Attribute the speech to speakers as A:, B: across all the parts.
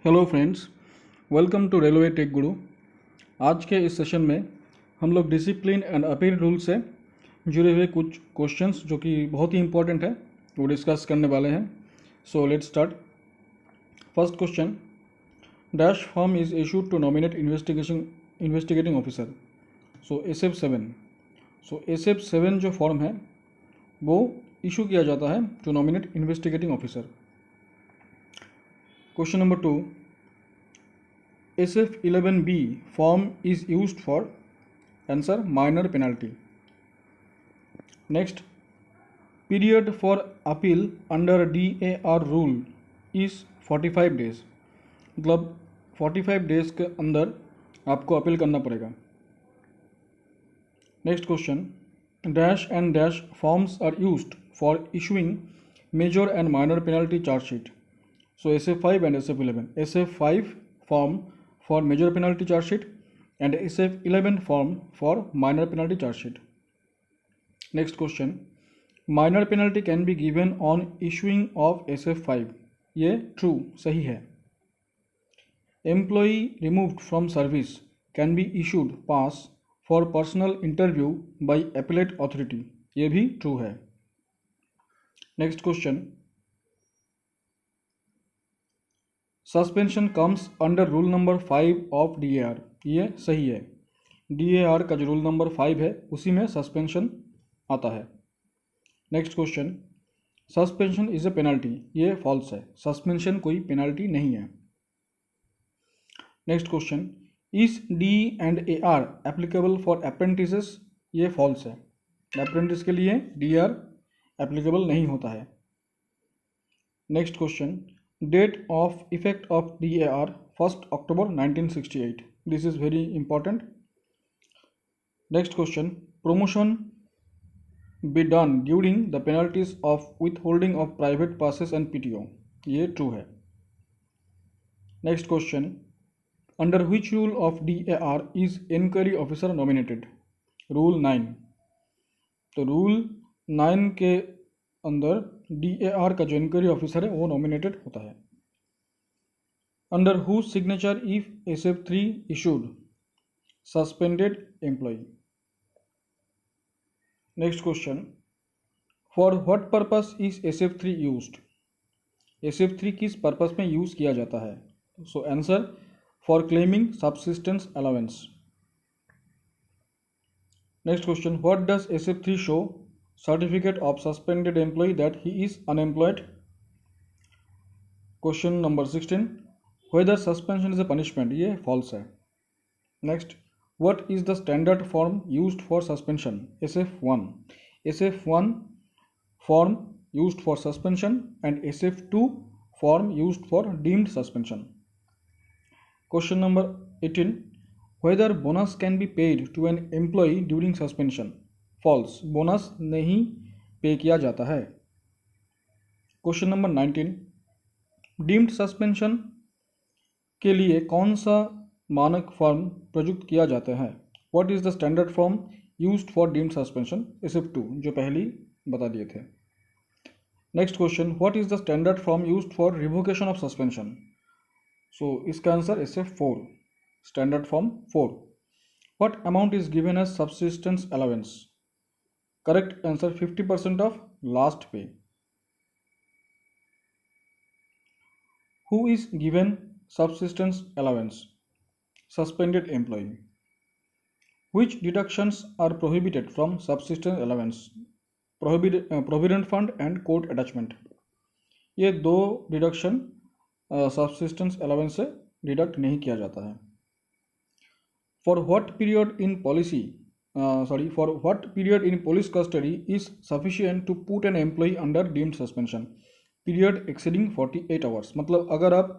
A: Hello friends, welcome to railway tech guru. आज के इस सेशन में हम लोग डिसिप्लिन एंड अपील रूल से जुड़े हुए कुछ क्वेश्चंस जो कि बहुत ही इंपॉर्टेंट है वो डिस्कस करने वाले हैं। So let's start. First question, dash form is issued to nominate investigating officer. So SF7। So SF7 जो फॉर्म है वो इशू किया जाता है to nominate investigating officer. Question number 2, SF11B form is used for answer minor penalty. Next, period for appeal under DAR rule is 45 days. मतलब 45 days के अंदर आपको अपील करना पड़ेगा। Next question, dash and dash forms are used for issuing major and minor penalty charge sheet. So SF5 and SF11. SF5 form for major penalty charge sheet and SF11 form for minor penalty charge sheet. Next question, minor penalty can be given on issuing of SF5. ये true सही है। Employee removed from service can be issued pass for personal interview by appellate authority. ये भी true है। Next question, suspension comes under rule number 5 of DAR। ये सही है। DAR का जो रूल नंबर 5 है उसी में सस्पेंशन आता है। Next question, suspension is a penalty. ये फॉल्स है, सस्पेंशन कोई पेनल्टी नहीं है। Next question, is D&AR applicable for apprentices. ये फॉल्स है, अप्रेंटिस के लिए DR एप्लीकेबल नहीं होता है। Next question, date of effect of DAR 1st October 1968. This is very important. Next question, promotion be done during the penalties of withholding of private passes and PTO. ये true है। Next question, under which rule of DAR is inquiry officer nominated? Rule 9। तो Rule 9 के अंदर DAR का जो inquiry officer है वो nominated होता है। Under whose signature if SF3 issued suspended employee. Next question, for what purpose is SF3 used. SF3 किस पर्पस में यूज किया जाता है? So answer, for claiming subsistence allowance. Next question, what does SF3 show? Certificate of suspended employee that he is unemployed. Question number 16, whether suspension is a punishment. ये false है। Next, what is the standard form used for suspension? SF1. SF1 form used for suspension and SF2 form used for deemed suspension. Question number 18, whether bonus can be paid to an employee during suspension. False, bonus नहीं pay किया जाता है। Question number 19, deemed suspension के लिए कौन सा मानक form प्रयुक्त किया जाता है? What is the standard form used for deemed suspension? SF2 जो पहली बता दिए थे। Next question, what is the standard form used for revocation of suspension? So इसका answer SF4, standard form 4। What amount is given as subsistence allowance? Correct answer, 50% of last pay. Who is given subsistence allowance? Suspended employee. Which deductions are prohibited from subsistence allowance? Provident fund and court attachment. ये दो deduction subsistence allowance से deduct नहीं किया जाता है। For what period in police custody is sufficient to put an employee under deemed suspension? Period exceeding 48 hours. मतलब अगर आप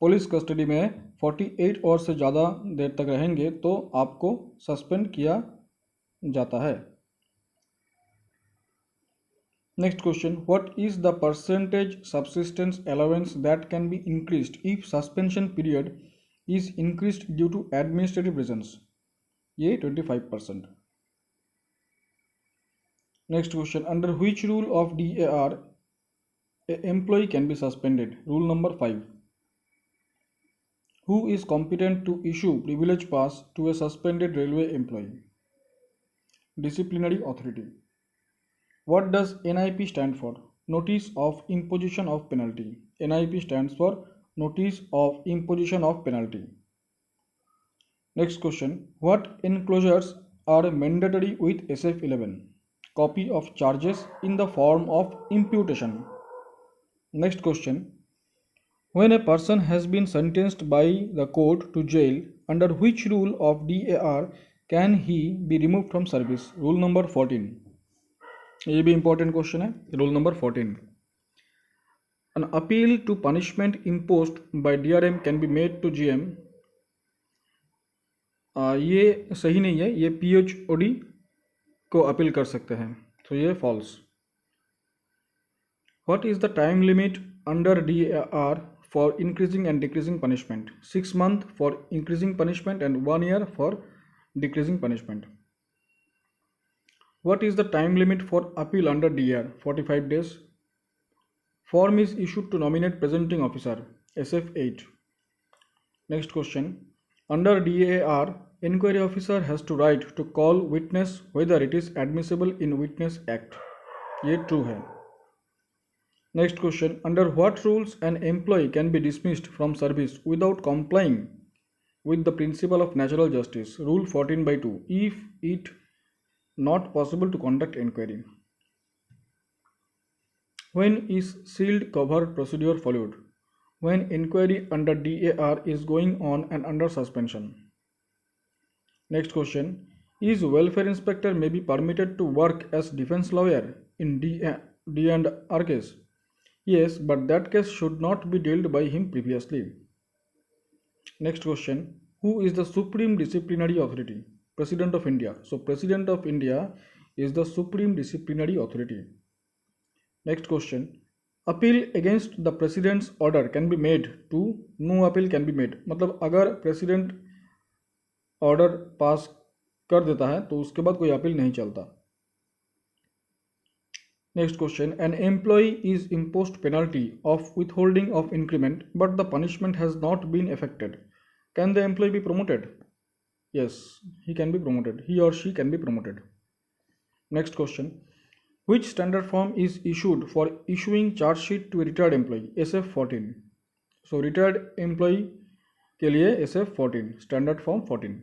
A: पुलिस कस्टडी में 48 आवर्स से ज़्यादा देर तक रहेंगे तो आपको सस्पेंड किया जाता है। Next question, what is the percentage subsistence allowance that can be increased if suspension period is increased due to administrative reasons? ये 25%। Next question, under which rule of DAR employee can be suspended? Rule number 5। Who is competent to issue privilege pass to a suspended railway employee? Disciplinary authority. What does NIP stand for? Notice of imposition of penalty. NIP stands for Notice of Imposition of Penalty. Next question. What enclosures are mandatory with SF11? Copy of charges in the form of imputation. Next question. When a person has been sentenced by the court to jail, under which rule of DAR can he be removed from service? Rule number 14. ये भी important question है. Rule number 14. An appeal to punishment imposed by DRM can be made to GM. ये सही नहीं है, ये PHOD को appeal कर सकते हैं, तो ये false. What is the time limit under DAR for increasing and decreasing punishment? 6 months for increasing punishment and 1 year for decreasing punishment. What is the time limit for appeal under DAR? 45 days. Form is issued to nominate presenting officer. SF8. Next question. Under DAR, inquiry officer has to right to call witness whether it is admissible in Witness Act. ये true है. Next question. Under what rules an employee can be dismissed from service without complying with the principle of natural justice? Rule 14/2. If it not possible to conduct inquiry. When is sealed cover procedure followed? When inquiry under DAR is going on and under suspension. Next question. Is welfare inspector may be permitted to work as defense lawyer in D&R case? Yes, but that case should not be dealt by him previously. Next question. Who is the Supreme Disciplinary Authority? President of India. So President of India is the Supreme Disciplinary Authority. Next question. Appeal against the President's order can be made to no appeal can be made. मतलब अगर President order pass कर देता है तो उसके बाद कोई appeal नहीं चलता. Next question. An employee is imposed penalty of withholding of increment, but the punishment has not been effected. Can the employee be promoted? Yes, he can be promoted. He or she can be promoted. Next question. Which standard form is issued for issuing charge sheet to a retired employee? SF14. So retired employee के लिए SF14, standard form 14.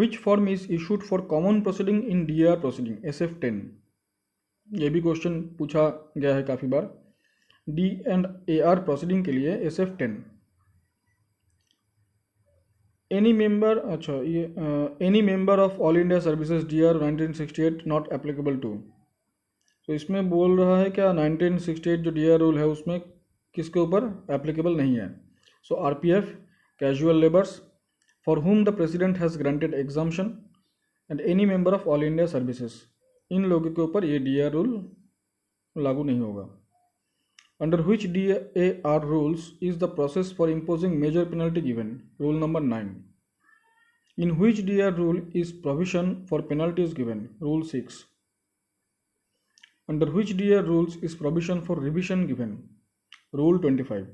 A: Which form is issued for common proceeding in DR proceeding? SF10. ये भी question पूछा गया है काफ़ी बार. D&AR proceeding के लिए SF10. Any member any member of all India services DR 1968 not applicable to. तो इसमें बोल रहा है क्या 1968 जो DR रूल है उसमें किसके ऊपर एप्लीकेबल नहीं है. So RPF, casual labours for whom the president has granted exemption and any member of all India services, इन लोगों के ऊपर ये DAR रूल लागू नहीं होगा. Under which DAR rules is the process for imposing major penalty given? Rule number 9. In which DAR rule is provision for penalties given? Rule 6. Under which DAR rules is provision for revision given? Rule 25.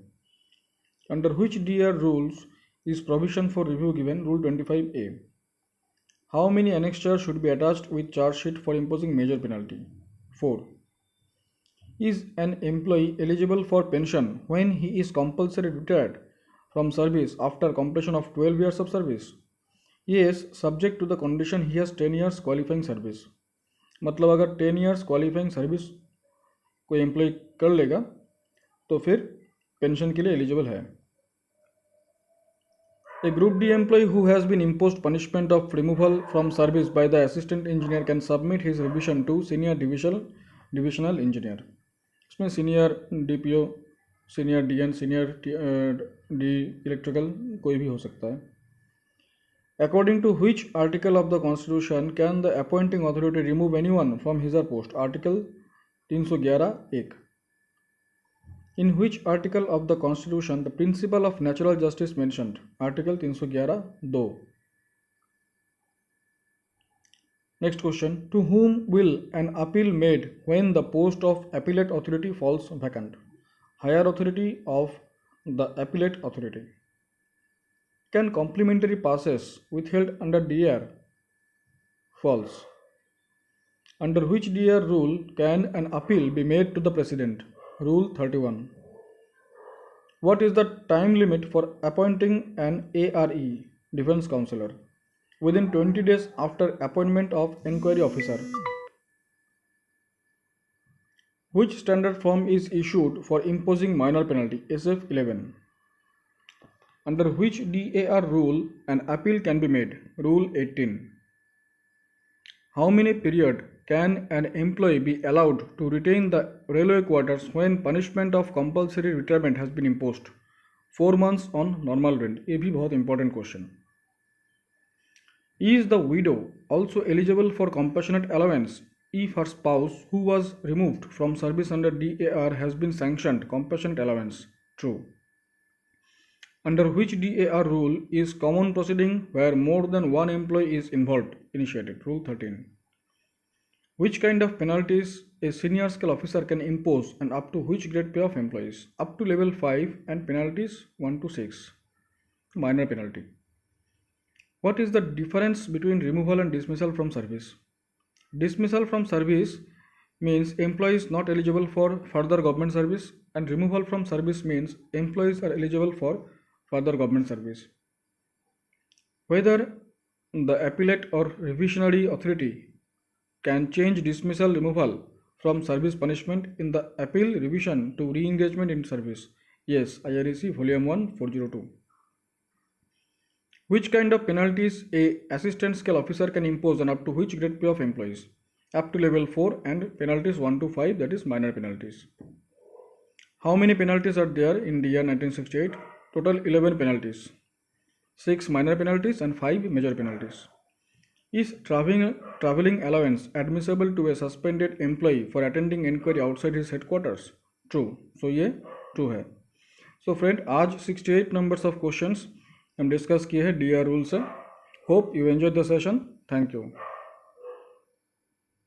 A: Under which DAR rules is provision for review given? Rule 25A. How many annexures should be attached with charge sheet for imposing major penalty? 4. Is an employee eligible for pension when he is compulsory retired from service after completion of 12 years of service? Yes, subject to the condition he has 10 years qualifying service. मतलब अगर 10 years qualifying service कोई employ कर लेगा तो फिर pension के लिए eligible है. A Group D employee who has been imposed punishment of removal from service by the assistant engineer can submit his revision to senior divisional engineer. इसमें senior DPO, senior DN, senior D electrical कोई भी हो सकता है. According to which article of the Constitution can the appointing authority remove anyone from his or post? Article 311(1). In which article of the Constitution the principle of natural justice mentioned? Article 311(2). Next question. To whom will an appeal made when the post of appellate authority falls vacant? Higher authority of the appellate authority. Can complimentary passes withheld under DAR? False. Under which DAR rule can an appeal be made to the President? Rule 31. What is the time limit for appointing an ARE, Defense Counselor, within 20 days after appointment of Enquiry Officer? Which standard form is issued for imposing minor penalty? SF 11. Under which DAR rule an appeal can be made? Rule 18. How many period can an employee be allowed to retain the railway quarters when punishment of compulsory retirement has been imposed? 4 months on normal rent. ये भी बहुत important question. Is the widow also eligible for compassionate allowance if her spouse who was removed from service under DAR has been sanctioned compassionate allowance? True. Under which DAR rule is common proceeding where more than one employee is involved initiated? Rule 13. Which kind of penalties a senior scale officer can impose and up to which grade pay of employees? Up to level 5 and penalties 1 to 6. Minor penalty. What is the difference between removal and dismissal from service? Dismissal from service means employees not eligible for further government service, and removal from service means employees are eligible for further government service. Whether the appellate or revisionary authority can change dismissal removal from service punishment in the appeal revision to re-engagement in service? Yes, IREC Volume 1 402. Which kind of penalties a assistant scale officer can impose and up to which grade pay of employees? Up to level 4 and penalties 1 to 5, that is minor penalties. How many penalties are there in the year 1968? Total 11 penalties. 6 minor penalties and 5 major penalties. Is traveling allowance admissible to a suspended employee for attending inquiry outside his headquarters? True. So ये true है. So friend, आज 68 numbers of questions हम discuss किए हैं DAR rule से. Hope you enjoy the session. Thank you.